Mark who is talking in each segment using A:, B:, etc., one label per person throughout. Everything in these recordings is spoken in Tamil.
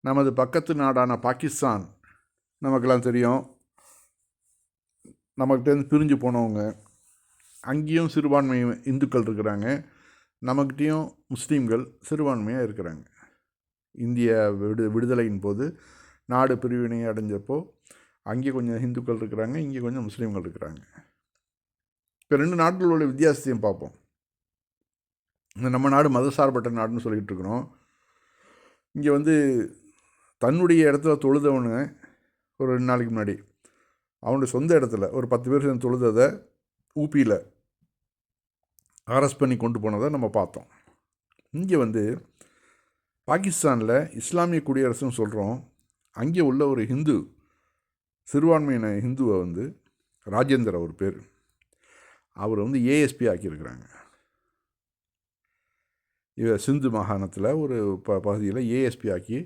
A: நமது பக்கத்து நாடான பாகிஸ்தான் நமக்கெல்லாம் தெரியும். நம்மக்கிட்டேருந்து பிரிஞ்சு போனவங்க. அங்கேயும் சிறுபான்மை இந்துக்கள் இருக்கிறாங்க. நம்மக்கிட்டேயும் முஸ்லீம்கள் சிறுபான்மையாக இருக்கிறாங்க. இந்திய விடுதலையின் போது நாடு பிரிவினை அடைஞ்சப்போ அங்கே கொஞ்சம் இந்துக்கள் இருக்கிறாங்க, இங்கே கொஞ்சம் முஸ்லீம்கள் இருக்கிறாங்க. இப்போ ரெண்டு நாடுகளோட வித்தியாசத்தையும் பார்ப்போம். இந்த நம்ம நாடு மதசார்பற்ற நாடுன்னு சொல்லிகிட்டு இருக்கிறோம். இங்கே தன்னுடைய இடத்துல தொழுதவனு ஒரு 2 நாளைக்கு முன்னாடி அவனுடைய சொந்த இடத்துல ஒரு 10 பேர் சேர்ந்து தொழுததை ஊபியில் அரெஸ்ட் பண்ணி கொண்டு போனதை நம்ம பார்த்தோம். இங்கே பாகிஸ்தானில் இஸ்லாமிய குடியரசுன்னு சொல்கிறோம். அங்கே உள்ள ஒரு ஹிந்து சிறுபான்மையின ஹிந்துவை ராஜேந்தர் அவர் பேர், அவர் ஏஎஸ்பி ஆக்கியிருக்கிறாங்க. இவர் சிந்து மாகாணத்தில் ஒரு பகுதியில் ஏஎஸ்பி ஆக்கி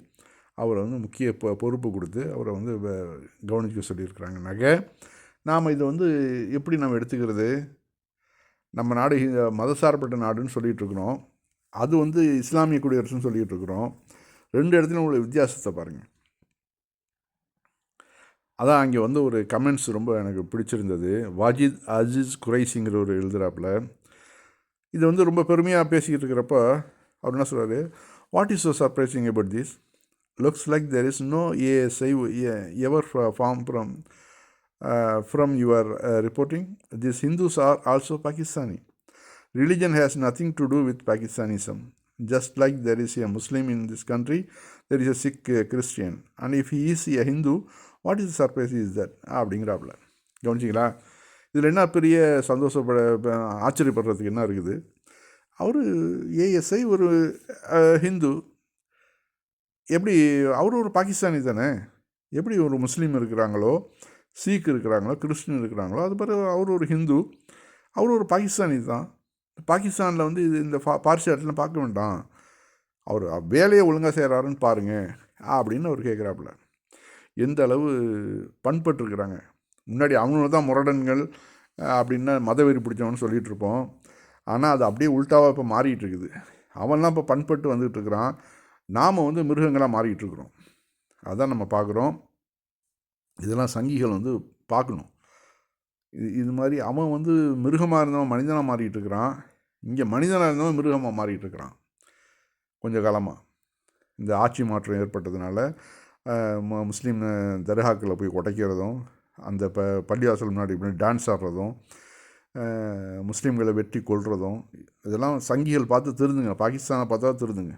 A: அவரை முக்கிய பொறுப்பு கொடுத்து அவரை கவனிக்க சொல்லியிருக்கிறாங்க. நாம் இதை எப்படி நம்ம எடுத்துக்கிறது? நம்ம நாடு மதசார்பற்ற நாடுன்னு சொல்லிகிட்ருக்குறோம், அது இஸ்லாமிய குடியரசுன்னு சொல்லிகிட்ருக்குறோம். ரெண்டு இடத்துலையும் உள்ள வித்தியாசத்தை பாருங்கள். அதான் அங்கே ஒரு கமெண்ட்ஸ் ரொம்ப எனக்கு பிடிச்சிருந்தது. வாஜித் அஜீஸ் குரைசிங்கிற ஒரு எழுதுகிறாப்புல. இது ரொம்ப பெருமையாக பேசிக்கிட்டு இருக்கிறப்ப அவர் என்ன சொல்கிறாரு, what is so surprising about this? Looks like there is no ASI ever form from your reporting. These Hindus are also Pakistani. Religion has nothing to do with Pakistanism. Just like there is a Muslim in this country, there is a Sikh Christian. And if he is a Hindu, what is the surprise is that? அப்படிங்கிறாப்புல. கவனிச்சிங்களா? இதில் என்ன பெரிய ஆச்சரியப்படுறதுக்கு என்ன இருக்குது? அவர் ஏஎஸ்ஐ ஒரு ஹிந்து, எப்படி அவர் ஒரு பாகிஸ்தானி தானே? எப்படி ஒரு முஸ்லீம் இருக்கிறாங்களோ, சீக் இருக்கிறாங்களோ, கிறிஸ்டின் இருக்கிறாங்களோ, அது பிறகு அவர் ஒரு ஹிந்து, அவர் ஒரு பாகிஸ்தானி தான். பாகிஸ்தானில் இது இந்த பார்சியாலிட்டிலாம் பார்க்க வேண்டாம், அவர் வேலையை ஒழுங்காக செய்கிறாருன்னு பாருங்கள் அப்படின்னு அவர் கேட்குறாப்புல. எந்த அளவு பண்பட்டுருக்கிறாங்க. முன்னாடி அவங்கள தான் முரடன்கள் அப்படின்னா மதவெறி பிடிச்சவன்னு சொல்லிகிட்டு இருப்போம். ஆனால் அது அப்படியே உள்டாவாக இப்போ மாறிட்டு இருக்குது. அவன்லாம் இப்போ பண்பட்டு வந்துகிட்டு இருக்கிறான், நாம் மிருகங்களாக மாறிக்கிட்டு இருக்கிறோம். அதுதான் நம்ம பார்க்குறோம். இதெல்லாம் சங்கிகள் பார்க்கணும். இது மாதிரி அவன் மிருகமாக இருந்தவன் மனிதனாக மாறிட்டு இருக்கிறான். இங்கே மனிதனாக இருந்தவன் மிருகமாக மாறிட்டு இருக்கிறான். கொஞ்ச காலமாக இந்த ஆட்சி மாற்றம் ஏற்பட்டதுனால முஸ்லீம் தர்காக்களை போய் உடைக்கிறதும், அந்த பள்ளிவாசல் முன்னாடி இப்படி டான்ஸ் ஆடுறதும், முஸ்லீம்களை வெட்டி கொள்றதும், இதெல்லாம் சங்கிகள் பார்த்து திருந்துங்க. பாகிஸ்தானை பார்த்தா திருந்துங்க.